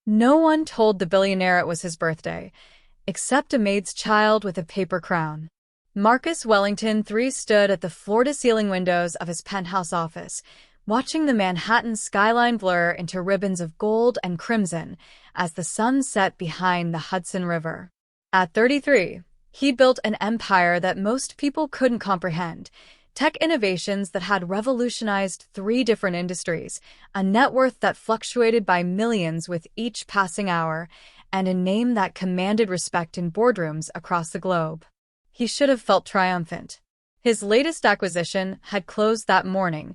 No one told the billionaire it was his birthday, except a maid's child with a paper crown. Marcus Wellington III stood at the floor-to-ceiling windows of his penthouse office, watching the Manhattan skyline blur into ribbons of gold and crimson as the sun set behind the Hudson River. At 33, he built an empire that most people couldn't comprehend, tech innovations that had revolutionized 3 different industries, a net worth that fluctuated by millions with each passing hour, and a name that commanded respect in boardrooms across the globe. He should have felt triumphant. His latest acquisition had closed that morning,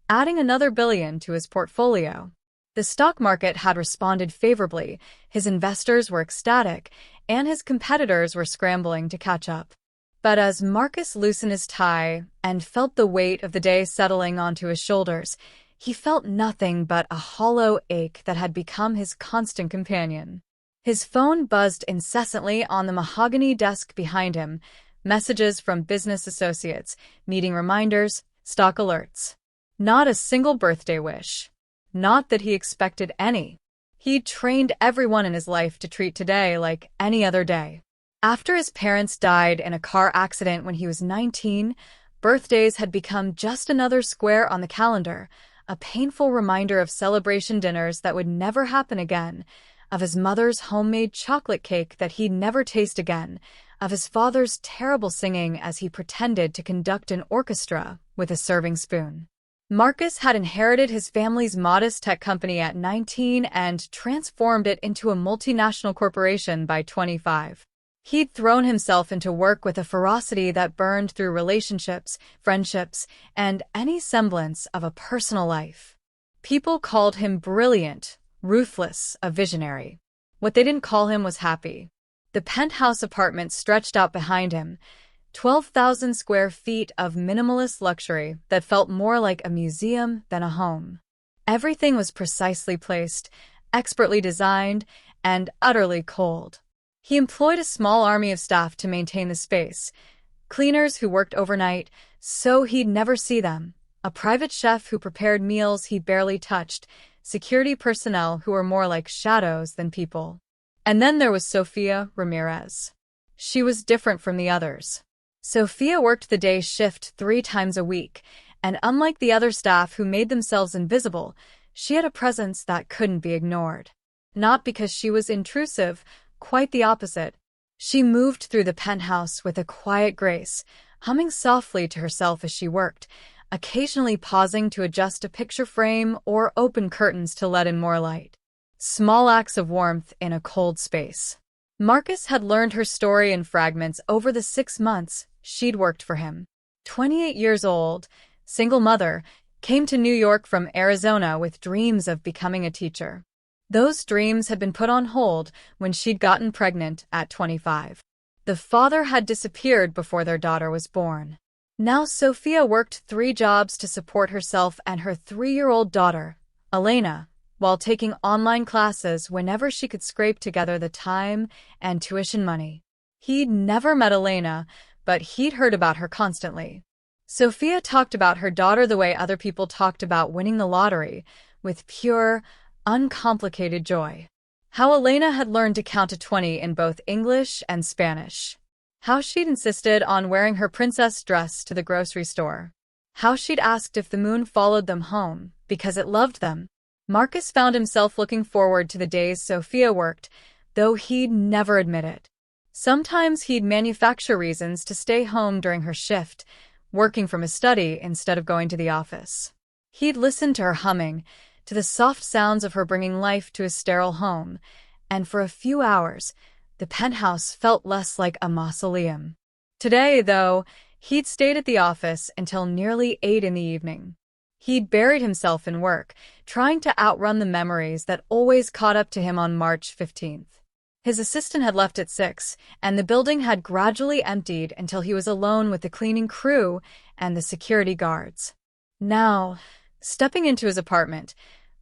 adding another billion to his portfolio. The stock market had responded favorably, his investors were ecstatic, and his competitors were scrambling to catch up. But as Marcus loosened his tie and felt the weight of the day settling onto his shoulders, he felt nothing but a hollow ache that had become his constant companion. His phone buzzed incessantly on the mahogany desk behind him, messages from business associates, meeting reminders, stock alerts. Not a single birthday wish. Not that he expected any. He'd trained everyone in his life to treat today like any other day. After his parents died in a car accident when he was 19, birthdays had become just another square on the calendar, a painful reminder of celebration dinners that would never happen again, of his mother's homemade chocolate cake that he'd never taste again, of his father's terrible singing as he pretended to conduct an orchestra with a serving spoon. Marcus had inherited his family's modest tech company at 19 and transformed it into a multinational corporation by 25. He'd thrown himself into work with a ferocity that burned through relationships, friendships, and any semblance of a personal life. People called him brilliant, ruthless, a visionary. What they didn't call him was happy. The penthouse apartment stretched out behind him, 12,000 square feet of minimalist luxury that felt more like a museum than a home. Everything was precisely placed, expertly designed, and utterly cold. He employed a small army of staff to maintain the space, cleaners who worked overnight so he'd never see them, a private chef who prepared meals he barely touched, security personnel who were more like shadows than people. And then there was Sofia Ramirez. She was different from the others. Sofia worked the day shift 3 times a week, and unlike the other staff who made themselves invisible, she had a presence that couldn't be ignored. Not because she was intrusive, quite the opposite. She moved through the penthouse with a quiet grace, humming softly to herself as she worked, occasionally pausing to adjust a picture frame or open curtains to let in more light. Small acts of warmth in a cold space. Marcus had learned her story in fragments over the 6 months she'd worked for him. 28 years old, single mother, came to New York from Arizona with dreams of becoming a teacher. Those dreams had been put on hold when she'd gotten pregnant at 25. The father had disappeared before their daughter was born. Now Sofia worked 3 jobs to support herself and her 3-year-old daughter, Elena, while taking online classes whenever she could scrape together the time and tuition money. He'd never met Elena, but he'd heard about her constantly. Sofia talked about her daughter the way other people talked about winning the lottery, with pure, uncomplicated joy. How Elena had learned to count to 20 in both English and Spanish. How she'd insisted on wearing her princess dress to the grocery store. How she'd asked if the moon followed them home, because it loved them. Marcus found himself looking forward to the days Sofia worked, though he'd never admit it. Sometimes he'd manufacture reasons to stay home during her shift, working from his study instead of going to the office. He'd listen to her humming, to the soft sounds of her bringing life to his sterile home, and for a few hours, the penthouse felt less like a mausoleum. Today, though, he'd stayed at the office until nearly 8 in the evening. He'd buried himself in work, trying to outrun the memories that always caught up to him on March 15th. His assistant had left at 6, and the building had gradually emptied until he was alone with the cleaning crew and the security guards. Now, stepping into his apartment,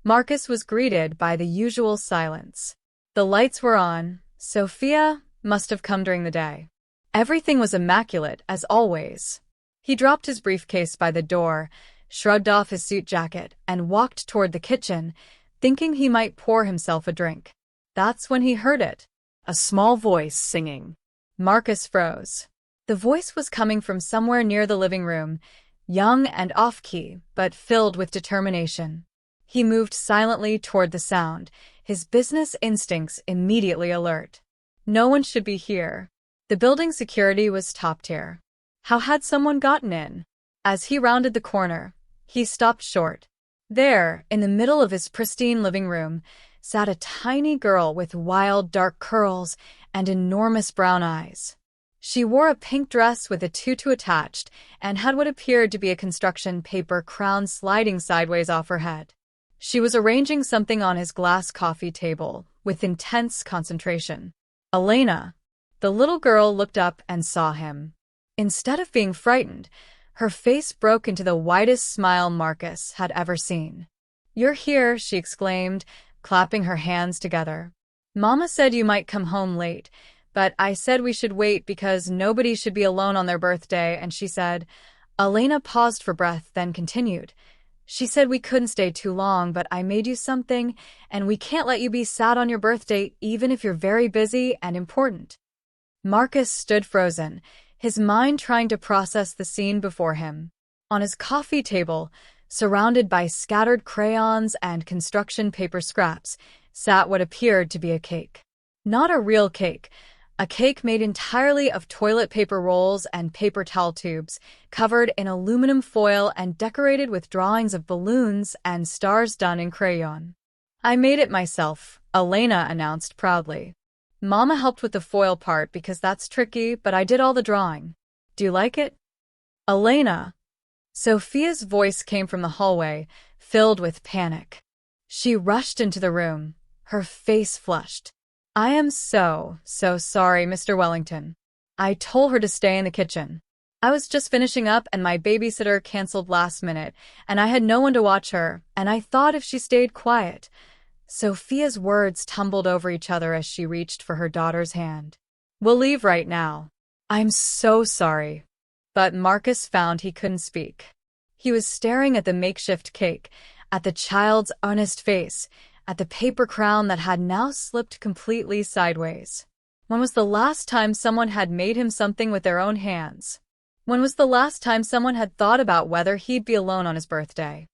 Marcus was greeted by the usual silence. The lights were on. Sofia must have come during the day. Everything was immaculate, as always. He dropped his briefcase by the door, shrugged off his suit jacket, and walked toward the kitchen, thinking he might pour himself a drink. That's when he heard it. A small voice singing. Marcus froze. The voice was coming from somewhere near the living room, young and off-key, but filled with determination. He moved silently toward the sound, his business instincts immediately alert. No one should be here. The building's security was top-tier. How had someone gotten in? As he rounded the corner, he stopped short. There, in the middle of his pristine living room, sat a tiny girl with wild dark curls and enormous brown eyes. She wore a pink dress with a tutu attached and had what appeared to be a construction paper crown sliding sideways off her head. She was arranging something on his glass coffee table with intense concentration. Elena. The little girl looked up and saw him. Instead of being frightened, her face broke into the widest smile Marcus had ever seen. "You're here," she exclaimed, clapping her hands together. "Mama said you might come home late, but I said we should wait because nobody should be alone on their birthday, and she said—" Elena paused for breath, then continued. "She said we couldn't stay too long, but I made you something, and we can't let you be sad on your birthday even if you're very busy and important." Marcus stood frozen, his mind trying to process the scene before him. On his coffee table, surrounded by scattered crayons and construction paper scraps, sat what appeared to be a cake. Not a real cake, a cake made entirely of toilet paper rolls and paper towel tubes, covered in aluminum foil and decorated with drawings of balloons and stars done in crayon. "I made it myself," Elena announced proudly. "Mama helped with the foil part because that's tricky, but I did all the drawing. Do you like it?" "Elena." Sophia's voice came from the hallway, filled with panic. She rushed into the room, her face flushed. "I am so sorry, Mr. Wellington. I told her to stay in the kitchen. I was just finishing up and my babysitter canceled last minute, and I had no one to watch her, and I thought if she stayed quiet." Sophia's words tumbled over each other as she reached for her daughter's hand. "We'll leave right now." "I'm so sorry." But Marcus found he couldn't speak. He was staring at the makeshift cake, at the child's earnest face, at the paper crown that had now slipped completely sideways. When was the last time someone had made him something with their own hands? When was the last time someone had thought about whether he'd be alone on his birthday?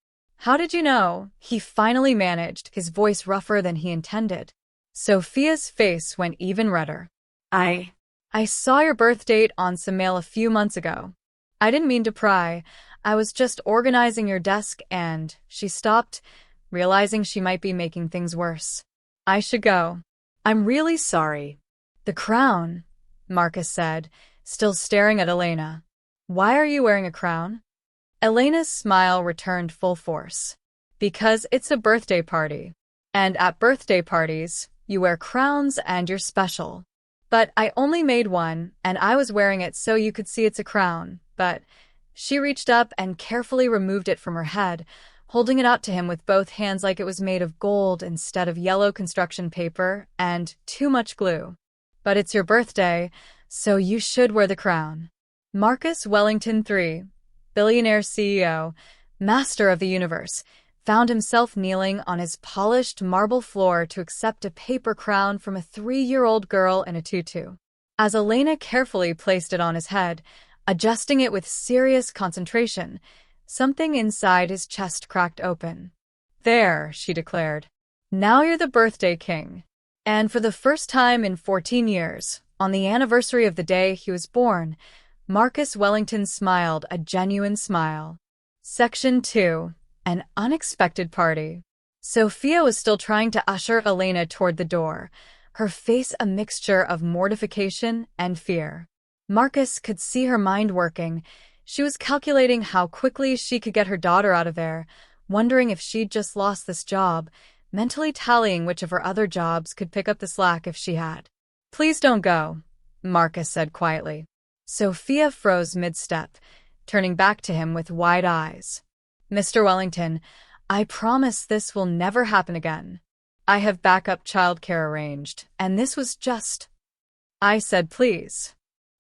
"How did you know?" he finally managed, his voice rougher than he intended. Sophia's face went even redder. I saw your birth date on some mail a few months ago. I didn't mean to pry. I was just organizing your desk and—" She stopped, realizing she might be making things worse. "I should go. I'm really sorry." "The crown," Marcus said, still staring at Elena. "Why are you wearing a crown?" Elena's smile returned full force. "Because it's a birthday party. And at birthday parties, you wear crowns and you're special. But I only made one, and I was wearing it so you could see it's a crown, but—" She reached up and carefully removed it from her head, holding it out to him with both hands like it was made of gold instead of yellow construction paper and too much glue. "But it's your birthday, so you should wear the crown." Marcus Wellington III, billionaire CEO, master of the universe, found himself kneeling on his polished marble floor to accept a paper crown from a 3-year-old girl in a tutu. As Elena carefully placed it on his head, adjusting it with serious concentration, something inside his chest cracked open. "There," she declared. "Now you're the birthday king." And for the first time in 14 years, on the anniversary of the day he was born, Marcus Wellington smiled a genuine smile. Section 2. An unexpected party. Sophia was still trying to usher Elena toward the door, her face a mixture of mortification and fear. Marcus could see her mind working. She was calculating how quickly she could get her daughter out of there, wondering if she'd just lost this job, mentally tallying which of her other jobs could pick up the slack if she had. "Please don't go," Marcus said quietly. Sophia froze mid-step, turning back to him with wide eyes. "Mr. Wellington, I promise this will never happen again. I have backup childcare arranged, and this was just—" I said please.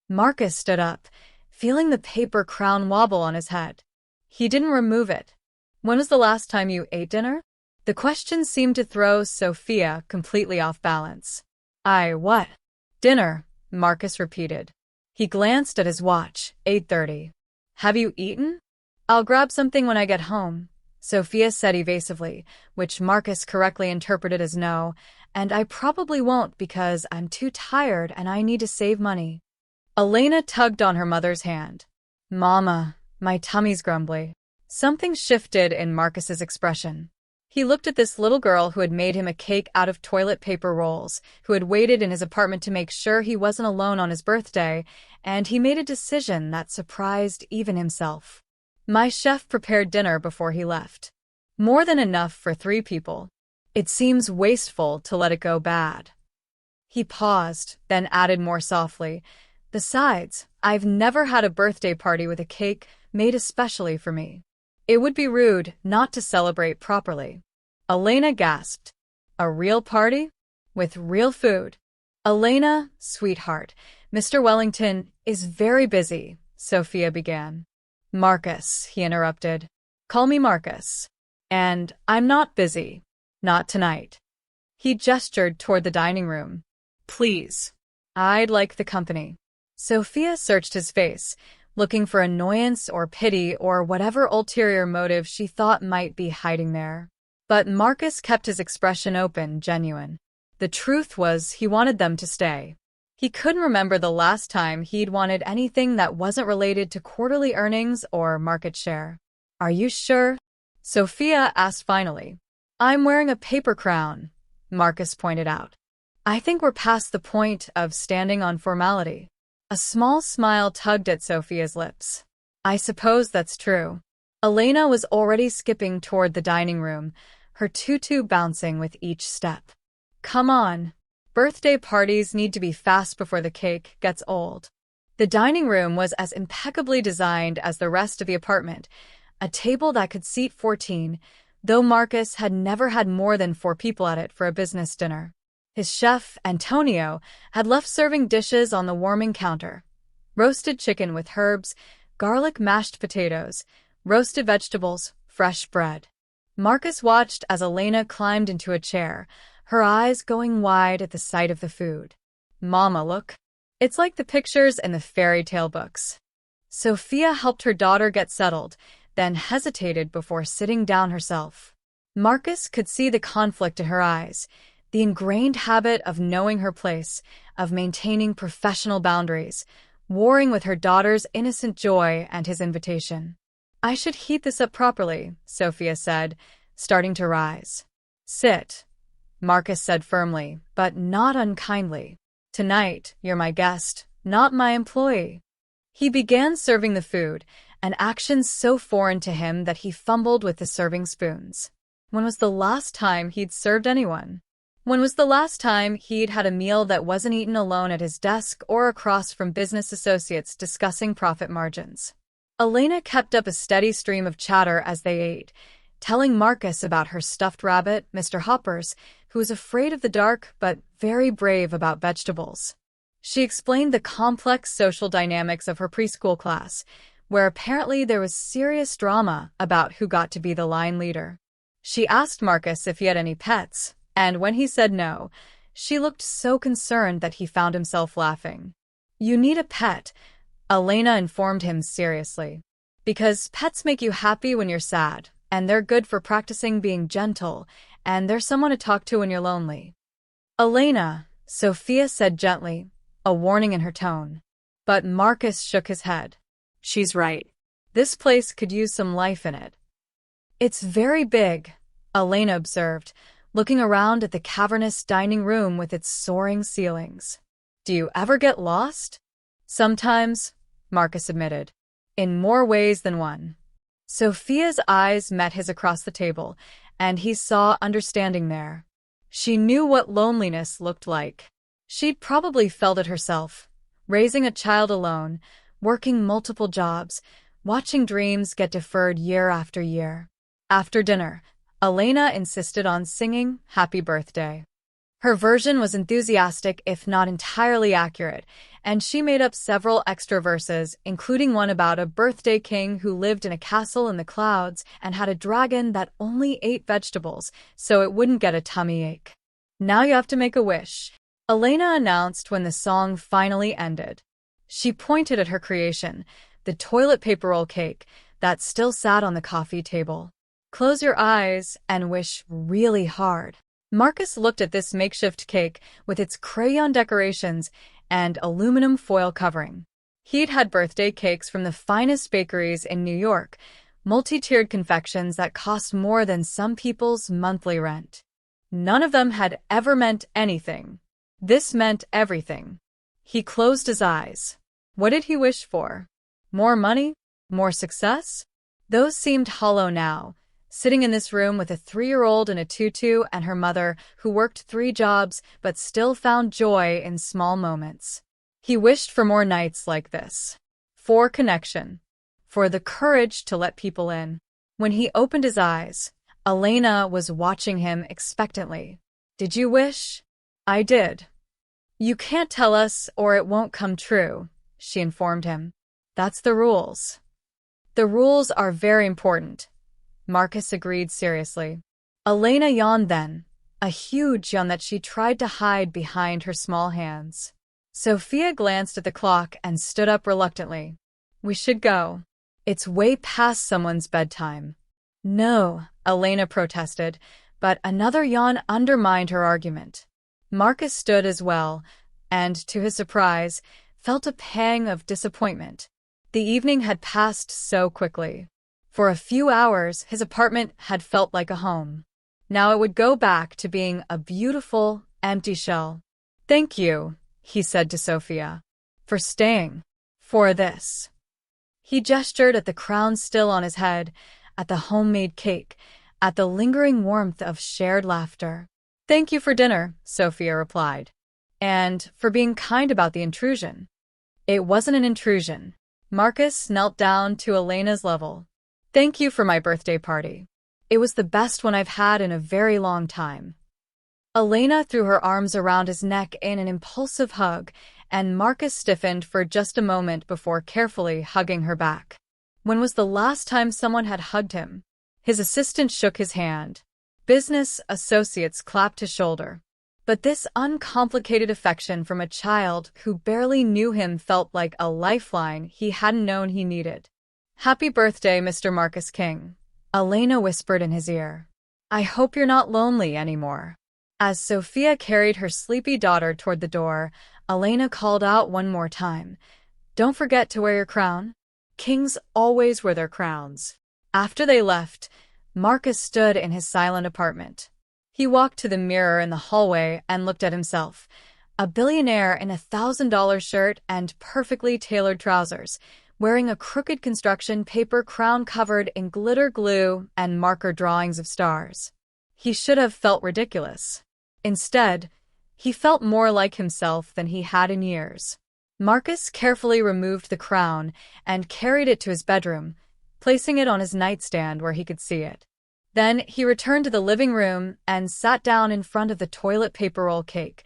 Marcus stood up, feeling the paper crown wobble on his head. He didn't remove it. "When was the last time you ate dinner?" The question seemed to throw Sophia completely off balance. What? Dinner, Marcus repeated. He glanced at his watch, 8:30. Have you eaten? I'll grab something when I get home, Sophia said evasively, which Marcus correctly interpreted as no, and I probably won't because I'm too tired and I need to save money. Elena tugged on her mother's hand. Mama, my tummy's grumbly. Something shifted in Marcus's expression. He looked at this little girl who had made him a cake out of toilet paper rolls, who had waited in his apartment to make sure he wasn't alone on his birthday, and he made a decision that surprised even himself. My chef prepared dinner before he left. More than enough for 3 people. It seems wasteful to let it go bad. He paused, then added more softly, Besides, I've never had a birthday party with a cake made especially for me. It would be rude not to celebrate properly. Elena gasped. A real party? With real food? Elena, sweetheart, Mr. Wellington is very busy, Sophia began. Marcus, he interrupted. Call me Marcus. And I'm not busy. Not tonight. He gestured toward the dining room. Please. I'd like the company. Sophia searched his face, looking for annoyance or pity or whatever ulterior motive she thought might be hiding there. But Marcus kept his expression open, genuine. The truth was he wanted them to stay. He couldn't remember the last time he'd wanted anything that wasn't related to quarterly earnings or market share. Are you sure? Sophia asked finally. I'm wearing a paper crown, Marcus pointed out. I think we're past the point of standing on formality. A small smile tugged at Sophia's lips. I suppose that's true. Elena was already skipping toward the dining room, her tutu bouncing with each step. Come on. Birthday parties need to be fast before the cake gets old. The dining room was as impeccably designed as the rest of the apartment, a table that could seat 14, though Marcus had never had more than 4 people at it for a business dinner. His chef, Antonio, had left serving dishes on the warming counter. Roasted chicken with herbs, garlic mashed potatoes, roasted vegetables, fresh bread. Marcus watched as Elena climbed into a chair, her eyes going wide at the sight of the food. Mama, look. It's like the pictures in the fairy tale books. Sophia helped her daughter get settled, then hesitated before sitting down herself. Marcus could see the conflict in her eyes, the ingrained habit of knowing her place, of maintaining professional boundaries, warring with her daughter's innocent joy and his invitation. I should heat this up properly, Sophia said, starting to rise. Sit, Marcus said firmly, but not unkindly. Tonight, you're my guest, not my employee. He began serving the food, an action so foreign to him that he fumbled with the serving spoons. When was the last time he'd served anyone? When was the last time he'd had a meal that wasn't eaten alone at his desk or across from business associates discussing profit margins? Elena kept up a steady stream of chatter as they ate, telling Marcus about her stuffed rabbit, Mr. Hoppers, who was afraid of the dark but very brave about vegetables. She explained the complex social dynamics of her preschool class, where apparently there was serious drama about who got to be the line leader. She asked Marcus if he had any pets, and when he said no, she looked so concerned that he found himself laughing. You need a pet, Elena informed him seriously. Because pets make you happy when you're sad, and they're good for practicing being gentle, and they're someone to talk to when you're lonely. Elena, Sophia said gently, a warning in her tone. But Marcus shook his head. She's right. This place could use some life in it. It's very big, Elena observed, looking around at the cavernous dining room with its soaring ceilings. Do you ever get lost? Sometimes, Marcus admitted. In more ways than one. Sophia's eyes met his across the table, and he saw understanding there. She knew what loneliness looked like. She'd probably felt it herself, raising a child alone, working multiple jobs, watching dreams get deferred year after year. After dinner, Elena insisted on singing Happy Birthday. Her version was enthusiastic if not entirely accurate, and she made up several extra verses, including one about a birthday king who lived in a castle in the clouds and had a dragon that only ate vegetables, so it wouldn't get a tummy ache. "Now you have to make a wish," Elena announced when the song finally ended. She pointed at her creation, the toilet paper roll cake that still sat on the coffee table. "Close your eyes and wish really hard." Marcus looked at this makeshift cake with its crayon decorations and aluminum foil covering. He'd had birthday cakes from the finest bakeries in New York, multi-tiered confections that cost more than some people's monthly rent. None of them had ever meant anything. This meant everything. He closed his eyes. What did he wish for? More money? More success? Those seemed hollow now, sitting in this room with a 3-year-old in a tutu and her mother, who worked 3 jobs but still found joy in small moments. He wished for more nights like this. For connection. For the courage to let people in. When he opened his eyes, Elena was watching him expectantly. "Did you wish?" "I did." "You can't tell us or it won't come true," she informed him. "That's the rules." "The rules are very important," Marcus agreed seriously. Elena yawned then, a huge yawn that she tried to hide behind her small hands. Sophia glanced at the clock and stood up reluctantly. "We should go. It's way past someone's bedtime." "No," Elena protested, but another yawn undermined her argument. Marcus stood as well, and, to his surprise, felt a pang of disappointment. The evening had passed so quickly. For a few hours, his apartment had felt like a home. Now it would go back to being a beautiful, empty shell. "Thank you," he said to Sophia, "for staying. For this." He gestured at the crown still on his head, at the homemade cake, at the lingering warmth of shared laughter. "Thank you for dinner," Sophia replied. "And for being kind about the intrusion." "It wasn't an intrusion." Marcus knelt down to Elena's level. "Thank you for my birthday party. It was the best one I've had in a very long time." Elena threw her arms around his neck in an impulsive hug, and Marcus stiffened for just a moment before carefully hugging her back. When was the last time someone had hugged him? His assistant shook his hand. Business associates clapped his shoulder. But this uncomplicated affection from a child who barely knew him felt like a lifeline he hadn't known he needed. "Happy birthday, Mr. Marcus King," Elena whispered in his ear. "I hope you're not lonely anymore." As Sophia carried her sleepy daughter toward the door, Elena called out one more time, "Don't forget to wear your crown." Kings always wear their crowns. After they left, Marcus stood in his silent apartment. He walked to the mirror in the hallway and looked at himself, a billionaire in a $1,000 shirt and perfectly tailored trousers, wearing a crooked construction paper crown covered in glitter glue and marker drawings of stars. He should have felt ridiculous. Instead, he felt more like himself than he had in years. Marcus carefully removed the crown and carried it to his bedroom, placing it on his nightstand where he could see it. Then he returned to the living room and sat down in front of the toilet paper roll cake,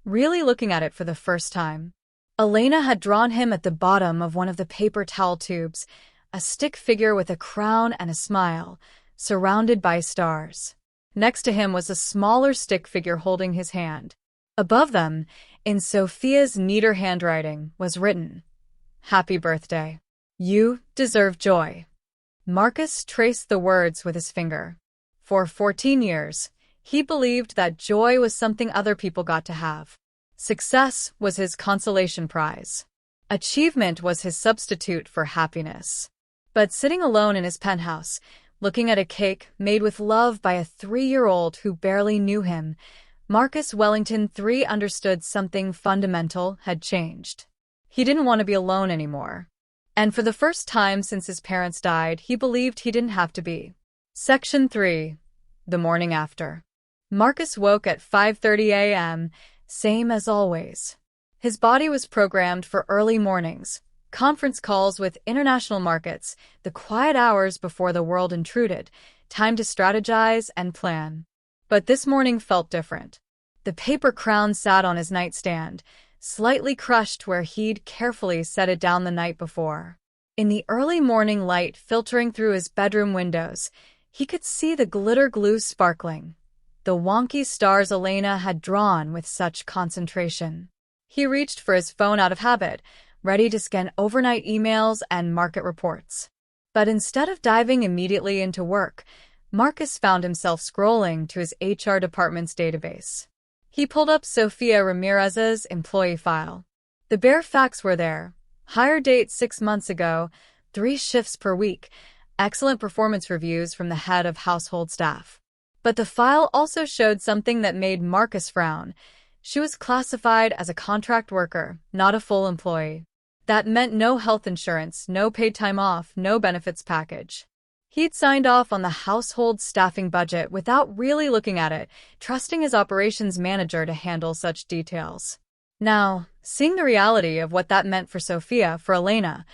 really looking at it for the first time. Elena had drawn him at the bottom of one of the paper towel tubes, a stick figure with a crown and a smile, surrounded by stars. Next to him was a smaller stick figure holding his hand. Above them, in Sophia's neater handwriting, was written, "Happy birthday. You deserve joy." Marcus traced the words with his finger. For 14 years, he believed that joy was something other people got to have. Success was his consolation prize. Achievement was his substitute for happiness. But sitting alone in his penthouse, looking at a cake made with love by a 3-year-old who barely knew him, Marcus Wellington III understood something fundamental had changed. He didn't want to be alone anymore. And for the first time since his parents died, he believed he didn't have to be. Section 3. The morning after. Marcus woke at 5:30 a.m., same as always. His body was programmed for early mornings, conference calls with international markets, the quiet hours before the world intruded, time to strategize and plan. But this morning felt different. The paper crown sat on his nightstand, slightly crushed where he'd carefully set it down the night before. In the early morning light filtering through his bedroom windows, he could see the glitter glue sparkling, the wonky stars Elena had drawn with such concentration. He reached for his phone out of habit, ready to scan overnight emails and market reports. But instead of diving immediately into work, Marcus found himself scrolling to his HR department's database. He pulled up Sofia Ramirez's employee file. The bare facts were there. Hire date 6 months ago, 3 shifts per week, excellent performance reviews from the head of household staff. But the file also showed something that made Marcus frown. She was classified as a contract worker, not a full employee. That meant no health insurance, no paid time off, no benefits package. He'd signed off on the household staffing budget without really looking at it, trusting his operations manager to handle such details. Now, seeing the reality of what that meant for Sofia, for Elena,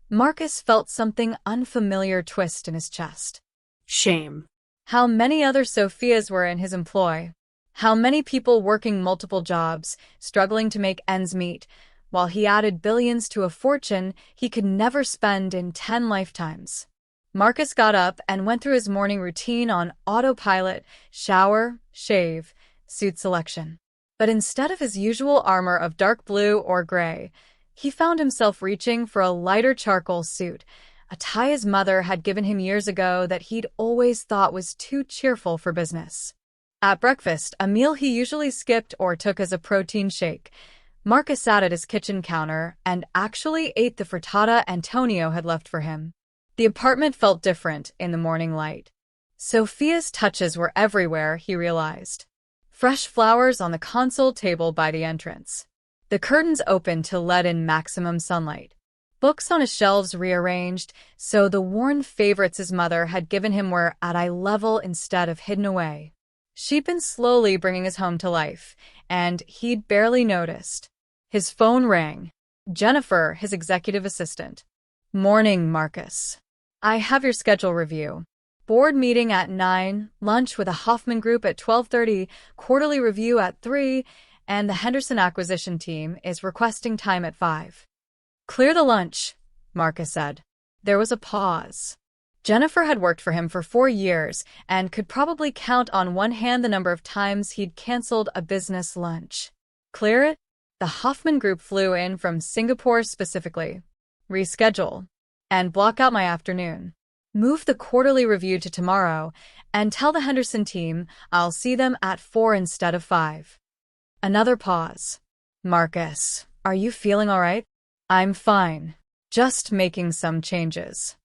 Marcus felt something unfamiliar twist in his chest. Shame. How many other Sofias were in his employ? How many people working multiple jobs, struggling to make ends meet, while he added billions to a fortune he could never spend in 10 lifetimes? Marcus got up and went through his morning routine on autopilot: shower, shave, suit selection. But instead of his usual armor of dark blue or gray, he found himself reaching for a lighter charcoal suit, a tie his mother had given him years ago that he'd always thought was too cheerful for business. At breakfast, a meal he usually skipped or took as a protein shake, Marcus sat at his kitchen counter and actually ate the frittata Antonio had left for him. The apartment felt different in the morning light. Sofia's touches were everywhere, he realized. Fresh flowers on the console table by the entrance. The curtains open to let in maximum sunlight. Books on his shelves rearranged, so the worn favorites his mother had given him were at eye level instead of hidden away. She'd been slowly bringing his home to life, and he'd barely noticed. His phone rang. Jennifer, his executive assistant. Morning, Marcus. I have your schedule review. Board meeting at 9, lunch with a Hoffman group at 12:30, quarterly review at 3, and the Henderson acquisition team is requesting time at 5. Clear the lunch, Marcus said. There was a pause. Jennifer had worked for him for 4 years and could probably count on one hand the number of times he'd canceled a business lunch. Clear it? The Hoffman group flew in from Singapore specifically. Reschedule. And block out my afternoon. Move the quarterly review to tomorrow and tell the Henderson team I'll see them at 4 instead of 5. Another pause. Marcus, are you feeling all right? I'm fine. Just making some changes.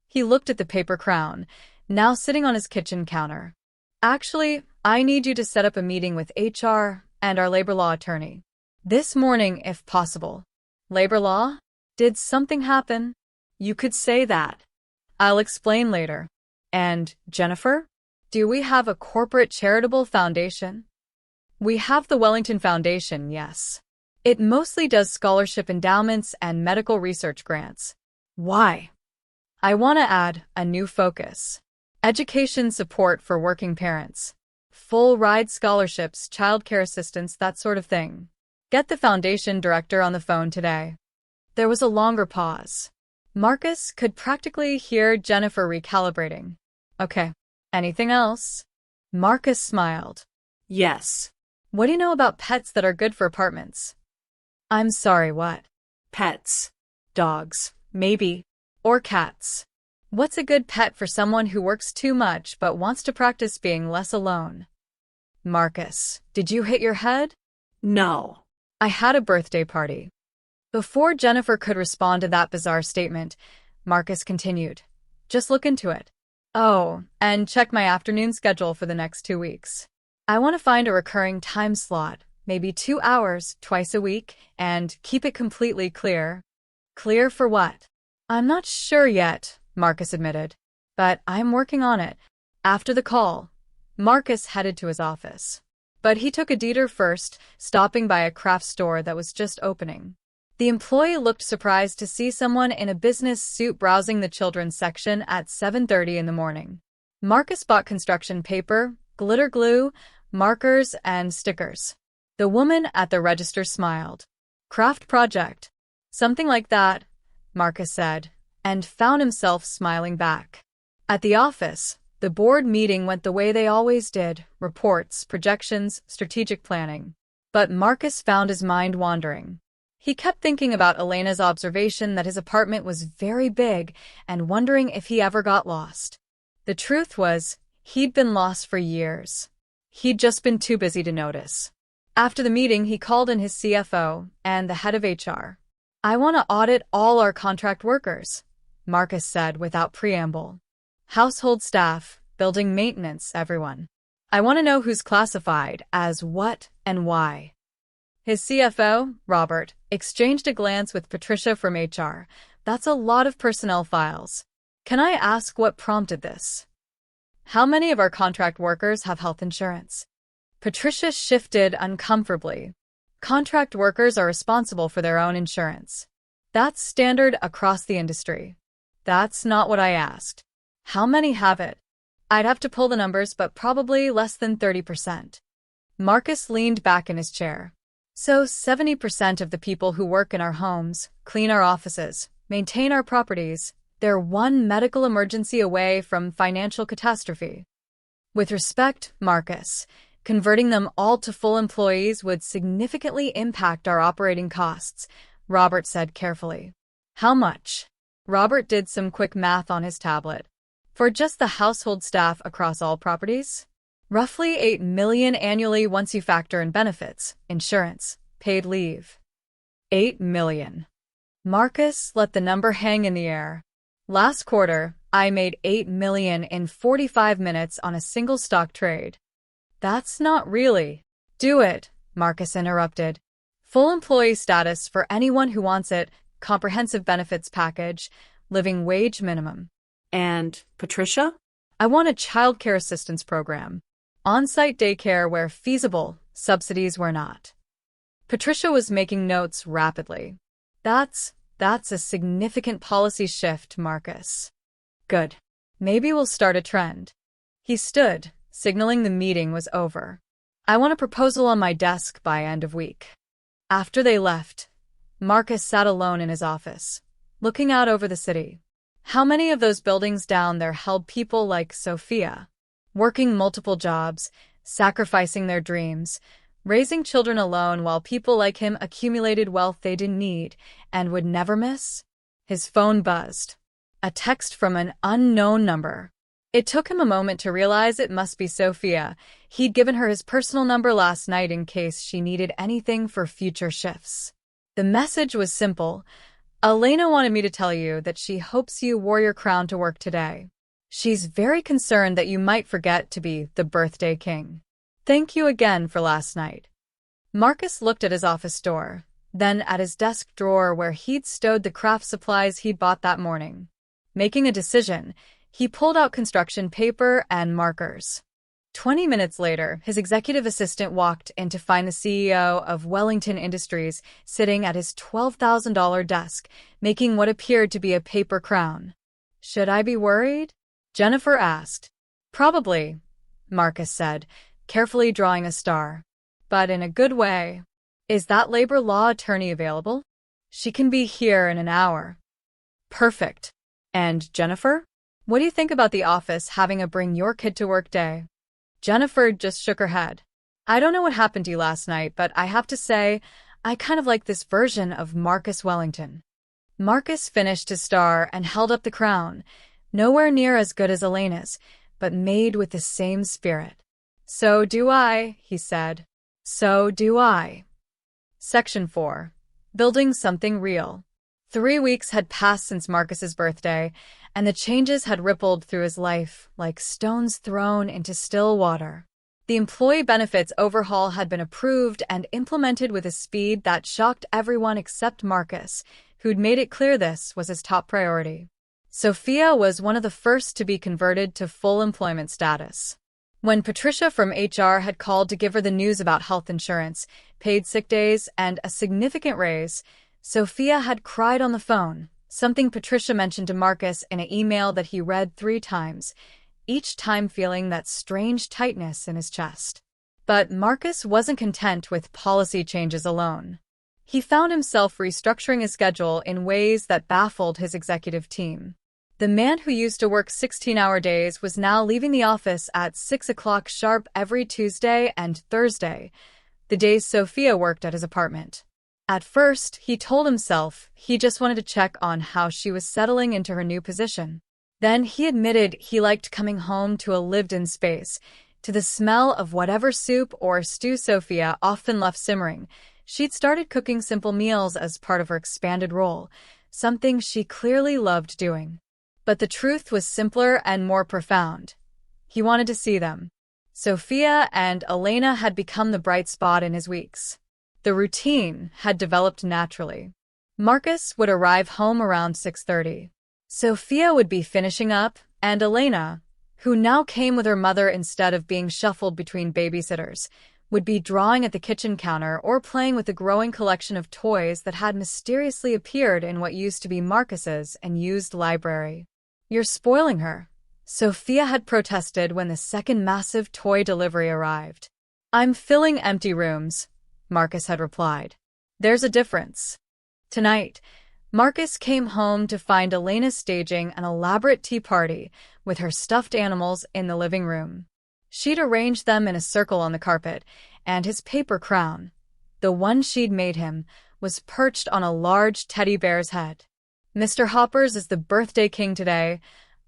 He looked at the paper crown, now sitting on his kitchen counter. Actually, I need you to set up a meeting with HR and our labor law attorney. This morning, if possible. Labor law? Did something happen? You could say that. I'll explain later. And, Jennifer? Do we have a corporate charitable foundation? We have the Wellington Foundation, yes. It mostly does scholarship endowments and medical research grants. Why? I want to add a new focus. Education support for working parents. Full ride scholarships, childcare assistance, that sort of thing. Get the foundation director on the phone today. There was a longer pause. Marcus could practically hear Jennifer recalibrating. Okay. Anything else? Marcus smiled. Yes. What do you know about pets that are good for apartments? I'm sorry, what? Pets. Dogs, maybe. Or cats. What's a good pet for someone who works too much but wants to practice being less alone? Marcus, did you hit your head? No. I had a birthday party. Before Jennifer could respond to that bizarre statement, Marcus continued. Just look into it. Oh, and check my afternoon schedule for the next 2 weeks. I want to find a recurring time slot, maybe 2 hours, twice a week, and keep it completely clear. Clear for what? I'm not sure yet, Marcus admitted, but I'm working on it. After the call, Marcus headed to his office. But he took a detour first, stopping by a craft store that was just opening. The employee looked surprised to see someone in a business suit browsing the children's section at 7:30 in the morning. Marcus bought construction paper, glitter glue, markers, and stickers. The woman at the register smiled. Craft project. Something like that, Marcus said, and found himself smiling back. At the office, the board meeting went the way they always did: reports, projections, strategic planning. But Marcus found his mind wandering. He kept thinking about Elena's observation that his apartment was very big and wondering if he ever got lost. The truth was, he'd been lost for years. He'd just been too busy to notice. After the meeting, he called in his CFO and the head of HR. "I want to audit all our contract workers," Marcus said without preamble. "Household staff, building maintenance, everyone. I want to know who's classified as what and why." His CFO, Robert, exchanged a glance with Patricia from HR. "That's a lot of personnel files. Can I ask what prompted this? How many of our contract workers have health insurance?" Patricia shifted uncomfortably. "Contract workers are responsible for their own insurance. That's standard across the industry." "That's not what I asked. How many have it?" "I'd have to pull the numbers, but probably less than 30%. Marcus leaned back in his chair. "So 70% of the people who work in our homes, clean our offices, maintain our properties, they're one medical emergency away from financial catastrophe. With respect, Marcus, converting them all to full employees would significantly impact our operating costs," Robert said carefully. "How much?" Robert did some quick math on his tablet. "For just the household staff across all properties? Roughly $8 million annually once you factor in benefits, insurance, paid leave." $8 million. Marcus let the number hang in the air. "Last quarter, I made $8 million in 45 minutes on a single stock trade." "That's not really." "Do it," Marcus interrupted. "Full employee status for anyone who wants it, comprehensive benefits package, living wage minimum." And Patricia? "I want a childcare assistance program. On-site daycare where feasible, subsidies where not." Patricia was making notes rapidly. That's a significant policy shift, Marcus." "Good. Maybe we'll start a trend." He stood, signaling the meeting was over. "I want a proposal on my desk by end of week." After they left, Marcus sat alone in his office, looking out over the city. How many of those buildings down there held people like Sophia, working multiple jobs, sacrificing their dreams, raising children alone while people like him accumulated wealth they didn't need and would never miss? His phone buzzed. A text from an unknown number. It took him a moment to realize it must be Sophia. He'd given her his personal number last night in case she needed anything for future shifts. The message was simple. "Elena wanted me to tell you that she hopes you wore your crown to work today. She's very concerned that you might forget to be the birthday king. Thank you again for last night." Marcus looked at his office door, then at his desk drawer where he'd stowed the craft supplies he'd bought that morning. Making a decision, he pulled out construction paper and markers. 20 minutes later, his executive assistant walked in to find the CEO of Wellington Industries sitting at his $12,000 desk, making what appeared to be a paper crown. "Should I be worried?" Jennifer asked. "Probably," Marcus said, carefully drawing a star. "But in a good way. Is that labor law attorney available?" "She can be here in an hour." "Perfect. And Jennifer? What do you think about the office having a bring your kid to work day?" Jennifer just shook her head. "I don't know what happened to you last night, but I have to say, I kind of like this version of Marcus Wellington." Marcus finished his star and held up the crown. Nowhere near as good as Elena's, but made with the same spirit. "So do I," he said. "So do I." Section 4. Building something real. 3 weeks had passed since Marcus's birthday, and the changes had rippled through his life like stones thrown into still water. The employee benefits overhaul had been approved and implemented with a speed that shocked everyone except Marcus, who'd made it clear this was his top priority. Sophia was one of the first to be converted to full employment status. When Patricia from HR had called to give her the news about health insurance, paid sick days, and a significant raise, Sophia had cried on the phone, something Patricia mentioned to Marcus in an email that he read 3 times, each time feeling that strange tightness in his chest. But Marcus wasn't content with policy changes alone. He found himself restructuring his schedule in ways that baffled his executive team. The man who used to work 16-hour days was now leaving the office at 6 o'clock sharp every Tuesday and Thursday, the days Sophia worked at his apartment. At first, he told himself he just wanted to check on how she was settling into her new position. Then he admitted he liked coming home to a lived-in space, to the smell of whatever soup or stew Sophia often left simmering. She'd started cooking simple meals as part of her expanded role, something she clearly loved doing. But the truth was simpler and more profound. He wanted to see them. Sophia and Elena had become the bright spot in his weeks. The routine had developed naturally. Marcus would arrive home around 6:30. Sophia would be finishing up, and Elena, who now came with her mother instead of being shuffled between babysitters, would be drawing at the kitchen counter or playing with the growing collection of toys that had mysteriously appeared in what used to be Marcus's unused library. "You're spoiling her," Sophia had protested when the second massive toy delivery arrived. "I'm filling empty rooms," Marcus had replied. "There's a difference." Tonight, Marcus came home to find Elena staging an elaborate tea party with her stuffed animals in the living room. She'd arranged them in a circle on the carpet, and his paper crown, the one she'd made him, was perched on a large teddy bear's head. "Mr. Hoppers is the birthday king today,"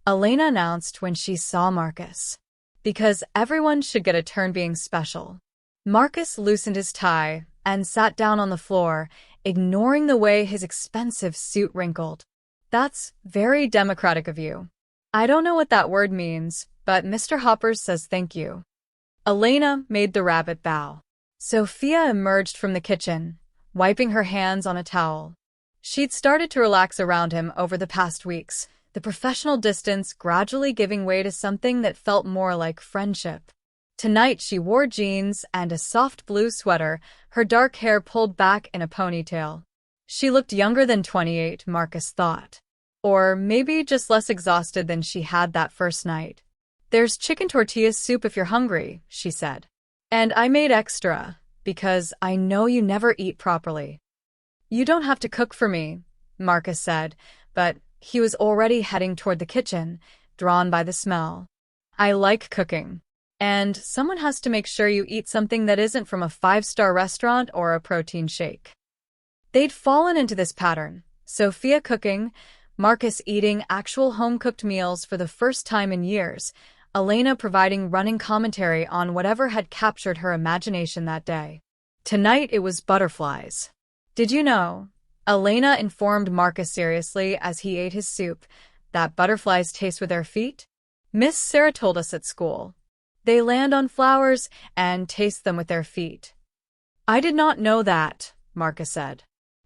Elena announced when she saw Marcus. "Because everyone should get a turn being special." Marcus loosened his tie and sat down on the floor, ignoring the way his expensive suit wrinkled. "That's very democratic of you. I don't know what that word means, but Mr. Hoppers says thank you." Elena made the rabbit bow. Sophia emerged from the kitchen, wiping her hands on a towel. She'd started to relax around him over the past weeks, the professional distance gradually giving way to something that felt more like friendship. Tonight she wore jeans and a soft blue sweater, her dark hair pulled back in a ponytail. She looked younger than 28, Marcus thought. Or maybe just less exhausted than she had that first night. "There's chicken tortilla soup if you're hungry," she said. "And I made extra, because I know you never eat properly." "You don't have to cook for me," Marcus said, but he was already heading toward the kitchen, drawn by the smell. "I like cooking. And someone has to make sure you eat something that isn't from a 5-star restaurant or a protein shake." They'd fallen into this pattern, Sophia cooking, Marcus eating actual home-cooked meals for the first time in years, Elena providing running commentary on whatever had captured her imagination that day. Tonight it was butterflies. "Did you know," Elena informed Marcus seriously as he ate his soup, "that butterflies taste with their feet? Miss Sarah told us at school. They land on flowers and taste them with their feet." "I did not know that," Marcus said.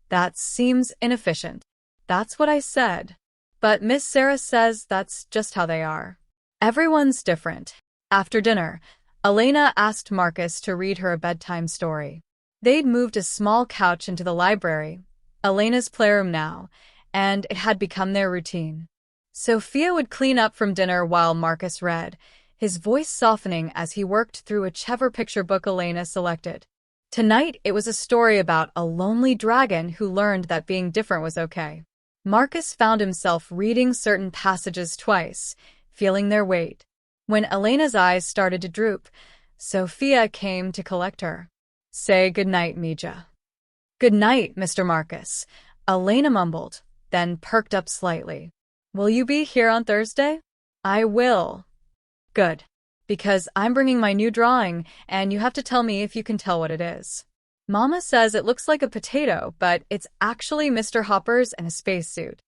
"That seems inefficient." "That's what I said. But Miss Sarah says that's just how they are. Everyone's different." After dinner, Elena asked Marcus to read her a bedtime story. They'd moved a small couch into the library, Elena's playroom now, and it had become their routine. Sophia would clean up from dinner while Marcus read, his voice softening as he worked through whichever picture book Elena selected. Tonight, it was a story about a lonely dragon who learned that being different was okay. Marcus found himself reading certain passages twice, feeling their weight. When Elena's eyes started to droop, Sophia came to collect her. "Say goodnight, Mija." "Good night, Mr. Marcus," Elena mumbled, then perked up slightly. "Will you be here on Thursday?" "I will." "Good. Because I'm bringing my new drawing, and you have to tell me if you can tell what it is. Mama says it looks like a potato, but it's actually Mr. Hoppers in a spacesuit."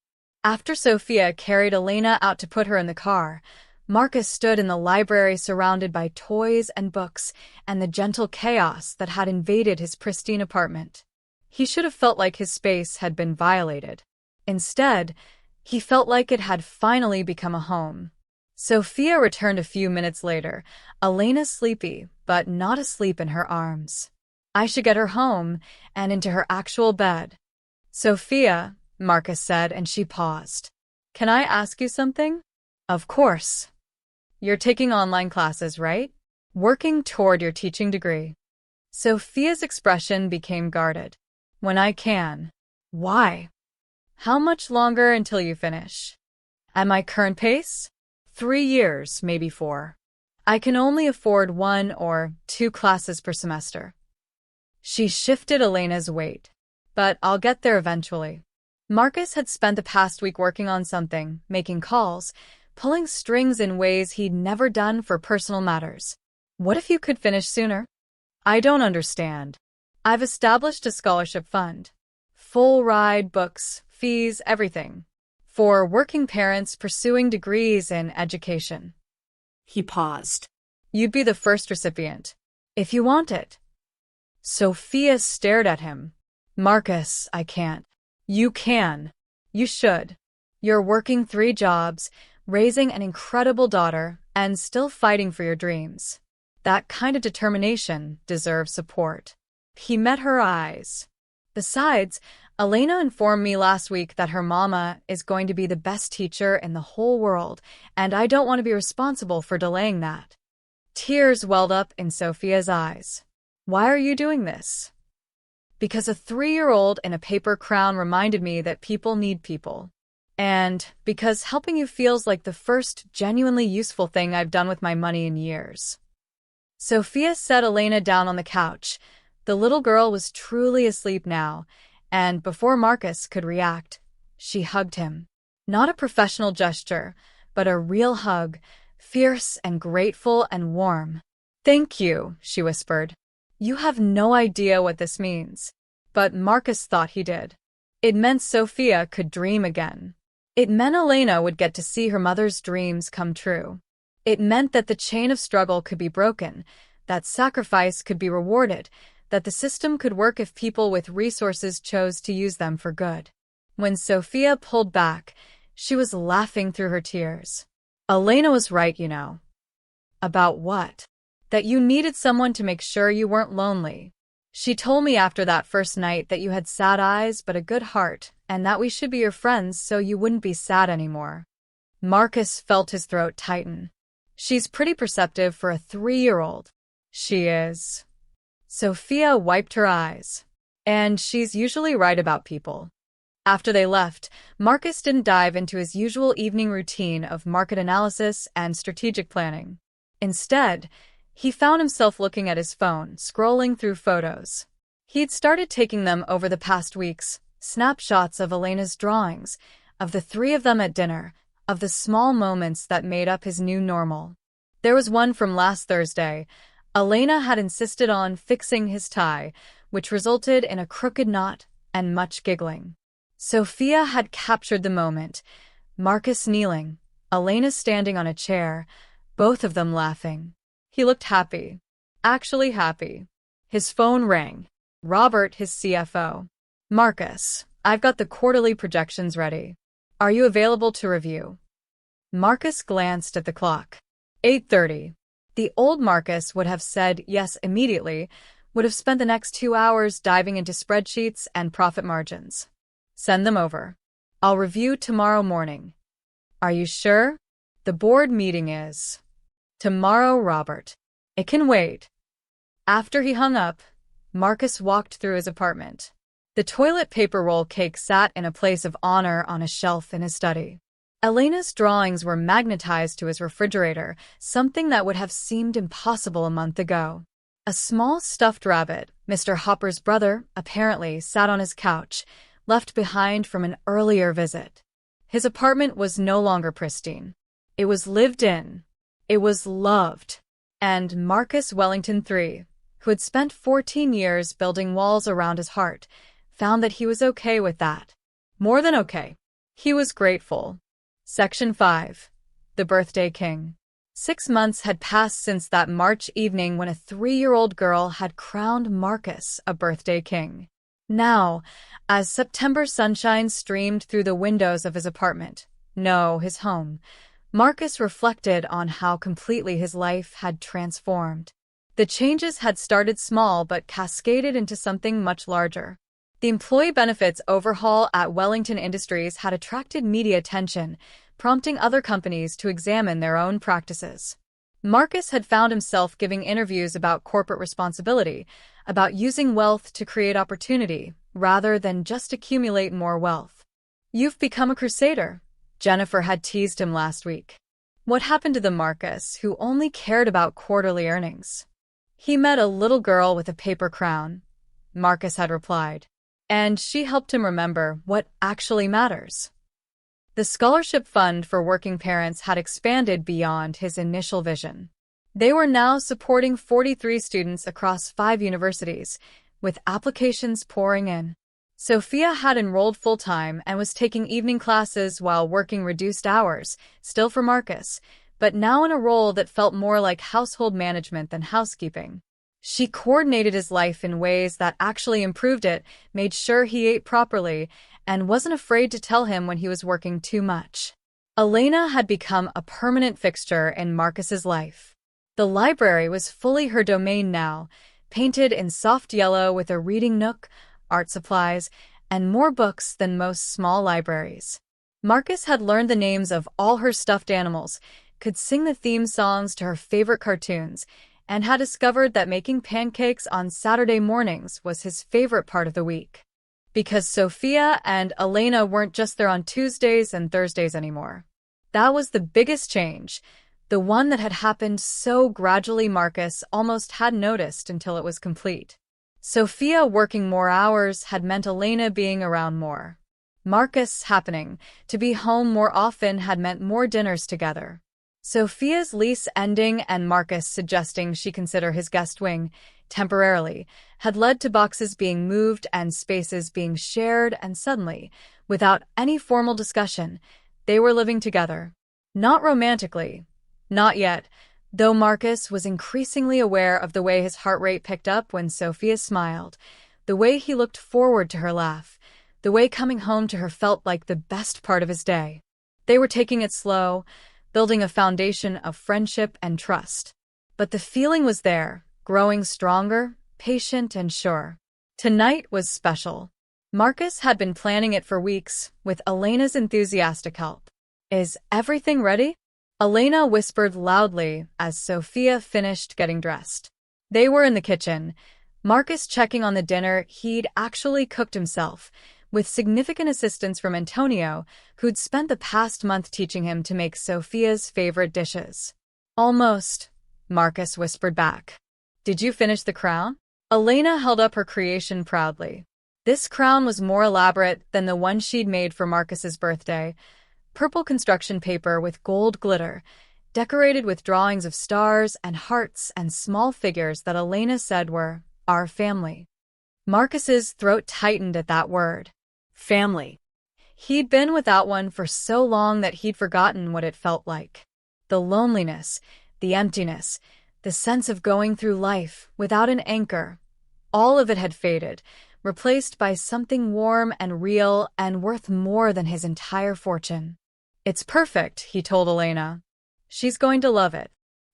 After Sophia carried Elena out to put her in the car, Marcus stood in the library surrounded by toys and books and the gentle chaos that had invaded his pristine apartment. He should have felt like his space had been violated. Instead, he felt like it had finally become a home. Sophia returned a few minutes later, Elena sleepy, but not asleep in her arms. "I should get her home and into her actual bed." "Sophia," Marcus said, and she paused. "Can I ask you something?" "Of course." "You're taking online classes, right? Working toward your teaching degree." Sophia's expression became guarded. When I can. Why? How much longer until you finish? At my current pace? 3 years, maybe 4. I can only afford 1 or 2 classes per semester. She shifted Elena's weight. But I'll get there eventually. Marcus had spent the past week working on something, making calls, pulling strings in ways he'd never done for personal matters. What if you could finish sooner? I don't understand. I've established a scholarship fund. Full ride, books, fees, everything. For working parents pursuing degrees in education. He paused. You'd be the first recipient. If you want it. Sophia stared at him. Marcus, I can't. You can. You should. You're working 3 jobs, raising an incredible daughter, and still fighting for your dreams. That kind of determination deserves support. He met her eyes. Besides, Elena informed me last week that her mama is going to be the best teacher in the whole world, and I don't want to be responsible for delaying that. Tears welled up in Sophia's eyes. Why are you doing this? Because a 3-year-old in a paper crown reminded me that people need people. And because helping you feels like the first genuinely useful thing I've done with my money in years. Sophia set Elena down on the couch. The little girl was truly asleep now, and before Marcus could react, she hugged him. Not a professional gesture, but a real hug, fierce and grateful and warm. Thank you, she whispered. You have no idea what this means. But Marcus thought he did. It meant Sophia could dream again. It meant Elena would get to see her mother's dreams come true. It meant that the chain of struggle could be broken, that sacrifice could be rewarded, that the system could work if people with resources chose to use them for good. When Sophia pulled back, she was laughing through her tears. Elena was right, you know. About what? That you needed someone to make sure you weren't lonely. She told me after that first night that you had sad eyes but a good heart, and that we should be your friends so you wouldn't be sad anymore. Marcus felt his throat tighten. She's pretty perceptive for a 3-year-old. She is. Sophia wiped her eyes. And she's usually right about people. After they left, Marcus didn't dive into his usual evening routine of market analysis and strategic planning. Instead, he found himself looking at his phone, scrolling through photos. He'd started taking them over the past weeks, snapshots of Elena's drawings, of the 3 of them at dinner, of the small moments that made up his new normal. There was one from last Thursday. Elena had insisted on fixing his tie, which resulted in a crooked knot and much giggling. Sophia had captured the moment. Marcus kneeling, Elena standing on a chair, both of them laughing. He looked happy. Actually happy. His phone rang. Robert, his CFO. Marcus, I've got the quarterly projections ready. Are you available to review? Marcus glanced at the clock. 8:30. The old Marcus would have said yes immediately, would have spent the next 2 hours diving into spreadsheets and profit margins. Send them over. I'll review tomorrow morning. Are you sure? The board meeting is tomorrow, Robert. It can wait. After he hung up, Marcus walked through his apartment. The toilet paper roll cake sat in a place of honor on a shelf in his study. Elena's drawings were magnetized to his refrigerator, something that would have seemed impossible a month ago. A small stuffed rabbit, Mr. Hopper's brother, apparently sat on his couch, left behind from an earlier visit. His apartment was no longer pristine. It was lived in. It was loved. And Marcus Wellington III, who had spent 14 years building walls around his heart, found that he was okay with that. More than okay. He was grateful. Section 5. The Birthday King. 6 months had passed since that March evening when a 3-year-old girl had crowned Marcus a birthday king. Now, as September sunshine streamed through the windows of his apartment, no, his home, Marcus reflected on how completely his life had transformed. The changes had started small but cascaded into something much larger. The employee benefits overhaul at Wellington Industries had attracted media attention, prompting other companies to examine their own practices. Marcus had found himself giving interviews about corporate responsibility, about using wealth to create opportunity, rather than just accumulate more wealth. "You've become a crusader," Jennifer had teased him last week. What happened to the Marcus who only cared about quarterly earnings? "He met a little girl with a paper crown," Marcus had replied, "and she helped him remember what actually matters." The scholarship fund for working parents had expanded beyond his initial vision. They were now supporting 43 students across 5 universities, with applications pouring in. Sophia had enrolled full-time and was taking evening classes while working reduced hours, still for Marcus, but now in a role that felt more like household management than housekeeping. She coordinated his life in ways that actually improved it, made sure he ate properly, and wasn't afraid to tell him when he was working too much. Elena had become a permanent fixture in Marcus's life. The library was fully her domain now, painted in soft yellow with a reading nook, art supplies, and more books than most small libraries. Marcus had learned the names of all her stuffed animals, could sing the theme songs to her favorite cartoons, and had discovered that making pancakes on Saturday mornings was his favorite part of the week. Because Sophia and Elena weren't just there on Tuesdays and Thursdays anymore. That was the biggest change, the one that had happened so gradually Marcus almost hadn't noticed until it was complete. Sophia working more hours had meant Elena being around more. Marcus happening to be home more often had meant more dinners together. Sophia's lease ending and Marcus suggesting she consider his guest wing, temporarily, had led to boxes being moved and spaces being shared, and suddenly, without any formal discussion, they were living together. Not romantically. Not yet, though Marcus was increasingly aware of the way his heart rate picked up when Sophia smiled, the way he looked forward to her laugh, the way coming home to her felt like the best part of his day. They were taking it slow, building a foundation of friendship and trust. But the feeling was there, growing stronger, patient and sure. Tonight was special. Marcus had been planning it for weeks, with Elena's enthusiastic help. "Is everything ready?" Elena whispered loudly as Sophia finished getting dressed. They were in the kitchen, Marcus checking on the dinner he'd actually cooked himself, with significant assistance from Antonio, who'd spent the past month teaching him to make Sophia's favorite dishes. "Almost," Marcus whispered back. "Did you finish the crown?" Elena held up her creation proudly. This crown was more elaborate than the one she'd made for Marcus's birthday. Purple construction paper with gold glitter, decorated with drawings of stars and hearts and small figures that Elena said were our family. Marcus's throat tightened at that word. Family. He'd been without one for so long that he'd forgotten what it felt like. The loneliness, the emptiness, the sense of going through life without an anchor. All of it had faded, replaced by something warm and real and worth more than his entire fortune. "It's perfect," he told Elena. "She's going to love it."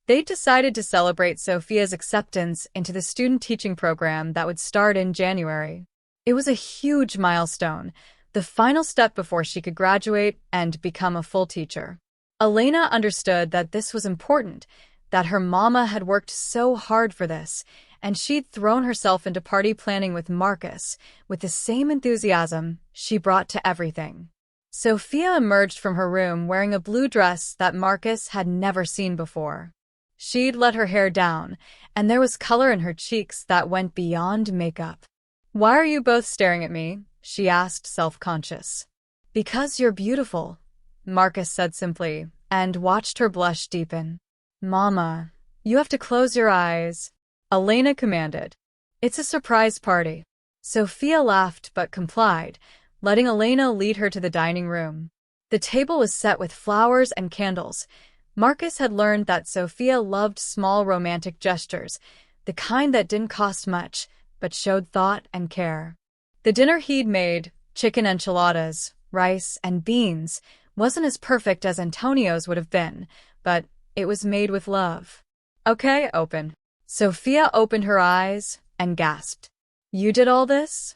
They decided to celebrate Sophia's acceptance into the student teaching program that would start in January. It was a huge milestone, the final step before she could graduate and become a full teacher. Elena understood that this was important, that her mama had worked so hard for this, and she'd thrown herself into party planning with Marcus with the same enthusiasm she brought to everything. Sophia emerged from her room wearing a blue dress that Marcus had never seen before. She'd let her hair down, and there was color in her cheeks that went beyond makeup. "Why are you both staring at me?" she asked, self-conscious. "Because you're beautiful," Marcus said simply, and watched her blush deepen. "Mama, you have to close your eyes," Elena commanded. "It's a surprise party." Sophia laughed but complied, letting Elena lead her to the dining room. The table was set with flowers and candles. Marcus had learned that Sophia loved small romantic gestures, the kind that didn't cost much, but showed thought and care. The dinner he'd made, chicken enchiladas, rice, and beans, wasn't as perfect as Antonio's would have been, but it was made with love. "Okay, open." Sophia opened her eyes and gasped. "You did all this?"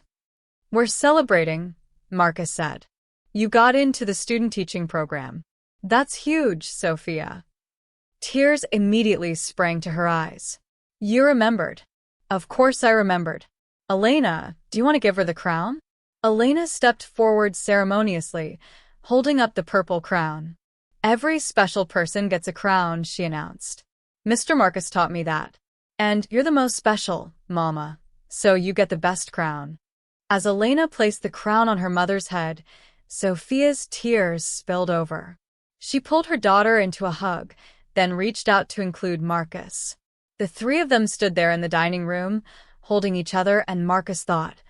"We're celebrating," Marcus said. "You got into the student teaching program." "That's huge, Sophia." Tears immediately sprang to her eyes. "You remembered." "Of course I remembered." "Elena, Do you want to give her the crown? Elena stepped forward ceremoniously, holding up the purple crown. Every special person gets a crown, she announced. Mr. Marcus taught me that. And you're the most special, Mama, so you get the best crown. As Elena placed the crown on her mother's head, Sophia's tears spilled over. She pulled her daughter into a hug, then reached out to include Marcus. The three of them stood there in the dining room, holding each other, and Marcus thought,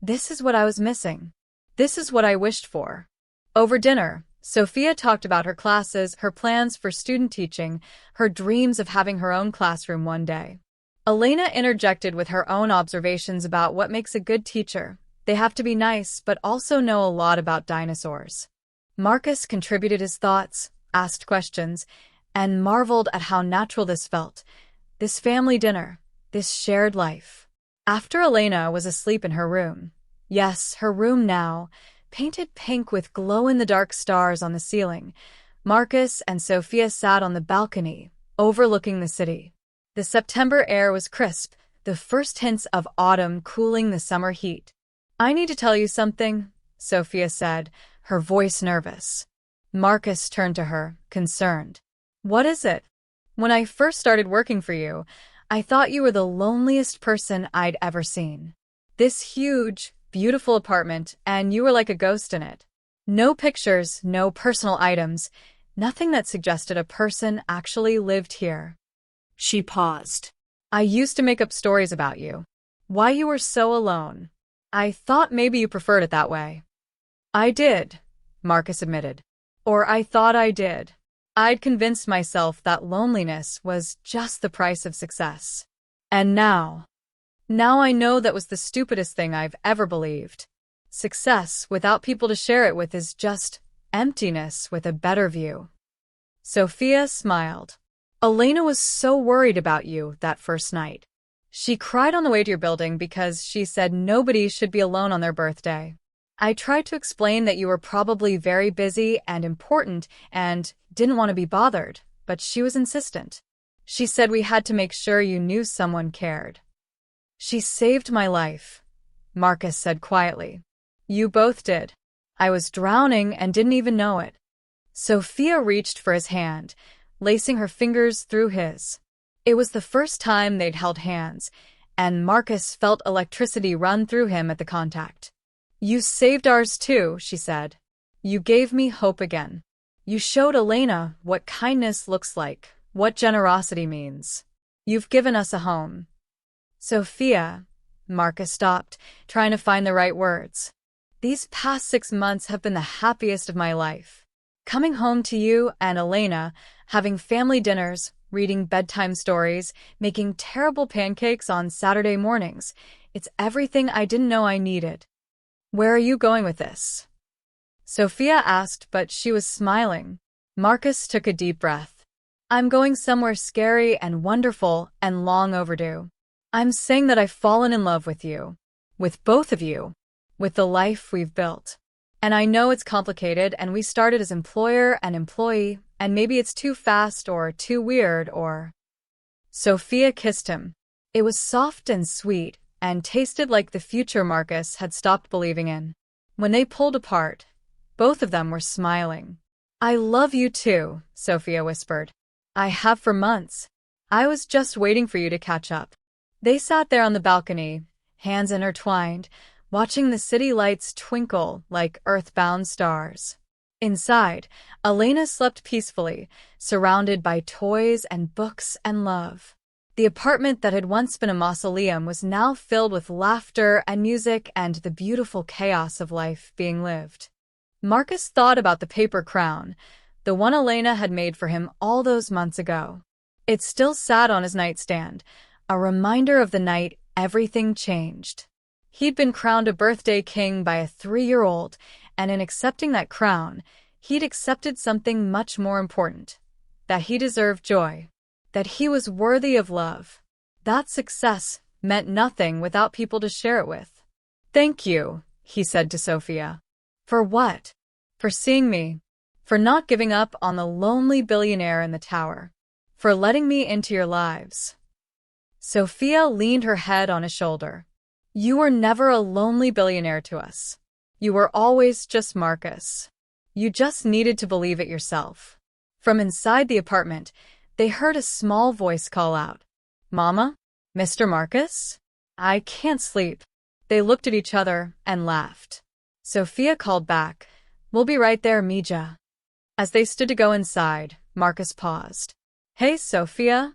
"This is what I was missing. This is what I wished for." Over dinner, Sophia talked about her classes, her plans for student teaching, her dreams of having her own classroom one day. Elena interjected with her own observations about what makes a good teacher. They have to be nice, but also know a lot about dinosaurs. Marcus contributed his thoughts, asked questions, and marveled at how natural this felt. This family dinner, this shared life. After Elena was asleep in her room. Yes, her room now, painted pink with glow-in-the-dark stars on the ceiling, Marcus and Sophia sat on the balcony, overlooking the city. The September air was crisp, the first hints of autumn cooling the summer heat. "I need to tell you something," Sophia said, her voice nervous. Marcus turned to her, concerned. "What is it?" "When I first started working for you, I thought you were the loneliest person I'd ever seen. This huge, beautiful apartment, and you were like a ghost in it. No pictures, no personal items, nothing that suggested a person actually lived here." She paused. "I used to make up stories about you. Why you were so alone. I thought maybe you preferred it that way." "I did," Marcus admitted. "Or I thought I did. I'd convinced myself that loneliness was just the price of success. And now I know that was the stupidest thing I've ever believed. Success without people to share it with is just emptiness with a better view." Sophia smiled. "Elena was so worried about you that first night. She cried on the way to your building because she said nobody should be alone on their birthday. I tried to explain that you were probably very busy and important and didn't want to be bothered, but she was insistent. She said we had to make sure you knew someone cared." "She saved my life," Marcus said quietly. "You both did. I was drowning and didn't even know it." Sophia reached for his hand, lacing her fingers through his. It was the first time they'd held hands, and Marcus felt electricity run through him at the contact. "You saved ours too," she said. "You gave me hope again. You showed Elena what kindness looks like, what generosity means. You've given us a home." "Sophia," Marcus stopped, trying to find the right words. "These past 6 months have been the happiest of my life. Coming home to you and Elena, having family dinners, reading bedtime stories, making terrible pancakes on Saturday mornings. It's everything I didn't know I needed." "Where are you going with this?" Sophia asked, but she was smiling. Marcus took a deep breath. "I'm going somewhere scary and wonderful and long overdue. I'm saying that I've fallen in love with you. With both of you. With the life we've built. And I know it's complicated, and we started as employer and employee, and maybe it's too fast or too weird or—" Sophia kissed him. It was soft and sweet, and tasted like the future Marcus had stopped believing in. When they pulled apart, both of them were smiling. "I love you too," Sophia whispered. "I have for months. I was just waiting for you to catch up." They sat there on the balcony, hands intertwined, watching the city lights twinkle like earthbound stars. Inside, Elena slept peacefully, surrounded by toys and books and love. The apartment that had once been a mausoleum was now filled with laughter and music and the beautiful chaos of life being lived. Marcus thought about the paper crown, the one Elena had made for him all those months ago. It still sat on his nightstand, a reminder of the night everything changed. He'd been crowned a birthday king by a 3-year-old, and in accepting that crown, he'd accepted something much more important. That he deserved joy. That he was worthy of love. That success meant nothing without people to share it with. "Thank you," he said to Sophia. "For what?" "For seeing me. For not giving up on the lonely billionaire in the tower. For letting me into your lives." Sophia leaned her head on his shoulder. You were never a lonely billionaire to us. You were always just Marcus. You just needed to believe it yourself. From inside the apartment, they heard a small voice call out, "Mama? Mr. Marcus? I can't sleep." They looked at each other and laughed. Sophia called back, "We'll be right there, Mija." As they stood to go inside, Marcus paused. "Hey, Sophia?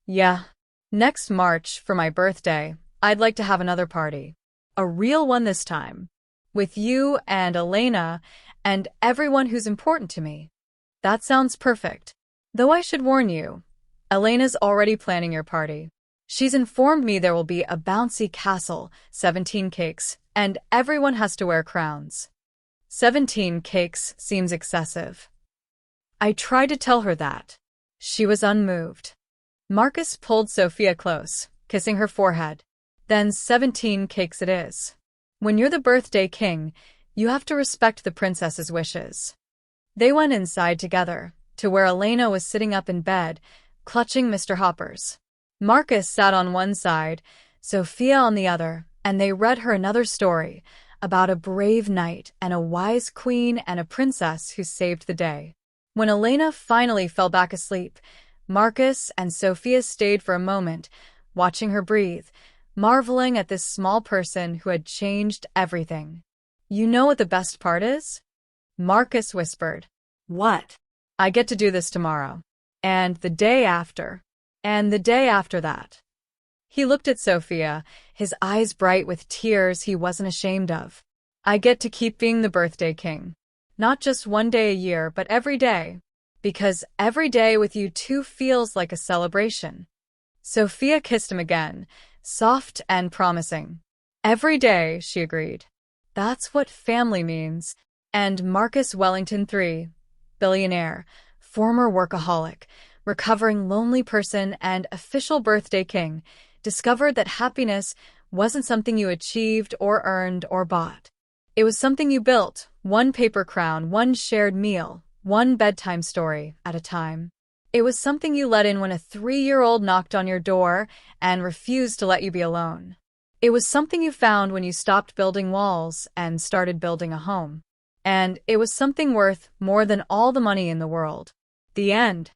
Yeah. Next March, for my birthday, I'd like to have another party. A real one this time. With you and Elena and everyone who's important to me." "That sounds perfect. Though I should warn you, Elena's already planning your party. She's informed me there will be a bouncy castle, 17 cakes, and everyone has to wear crowns." 17 cakes seems excessive. I tried to tell her that. She was unmoved. Marcus pulled Sophia close, kissing her forehead. "Then 17 cakes it is. When you're the birthday king, you have to respect the princess's wishes." They went inside together, to where Elena was sitting up in bed, clutching Mr. Hoppers. Marcus sat on one side, Sophia on the other, and they read her another story about a brave knight and a wise queen and a princess who saved the day. When Elena finally fell back asleep, Marcus and Sophia stayed for a moment, watching her breathe, marveling at this small person who had changed everything. "You know what the best part is?" Marcus whispered. What? "I get to do this tomorrow. And the day after. And the day after that." He looked at Sophia, his eyes bright with tears he wasn't ashamed of. "I get to keep being the birthday king. Not just one day a year, but every day. Because every day with you two feels like a celebration." Sophia kissed him again, soft and promising. "Every day," she agreed. "That's what family means." And Marcus Wellington III, billionaire, former workaholic, recovering lonely person, and official birthday king, discovered that happiness wasn't something you achieved or earned or bought. It was something you built, one paper crown, one shared meal, one bedtime story at a time. It was something you let in when a 3-year-old knocked on your door and refused to let you be alone. It was something you found when you stopped building walls and started building a home. And it was something worth more than all the money in the world. The end.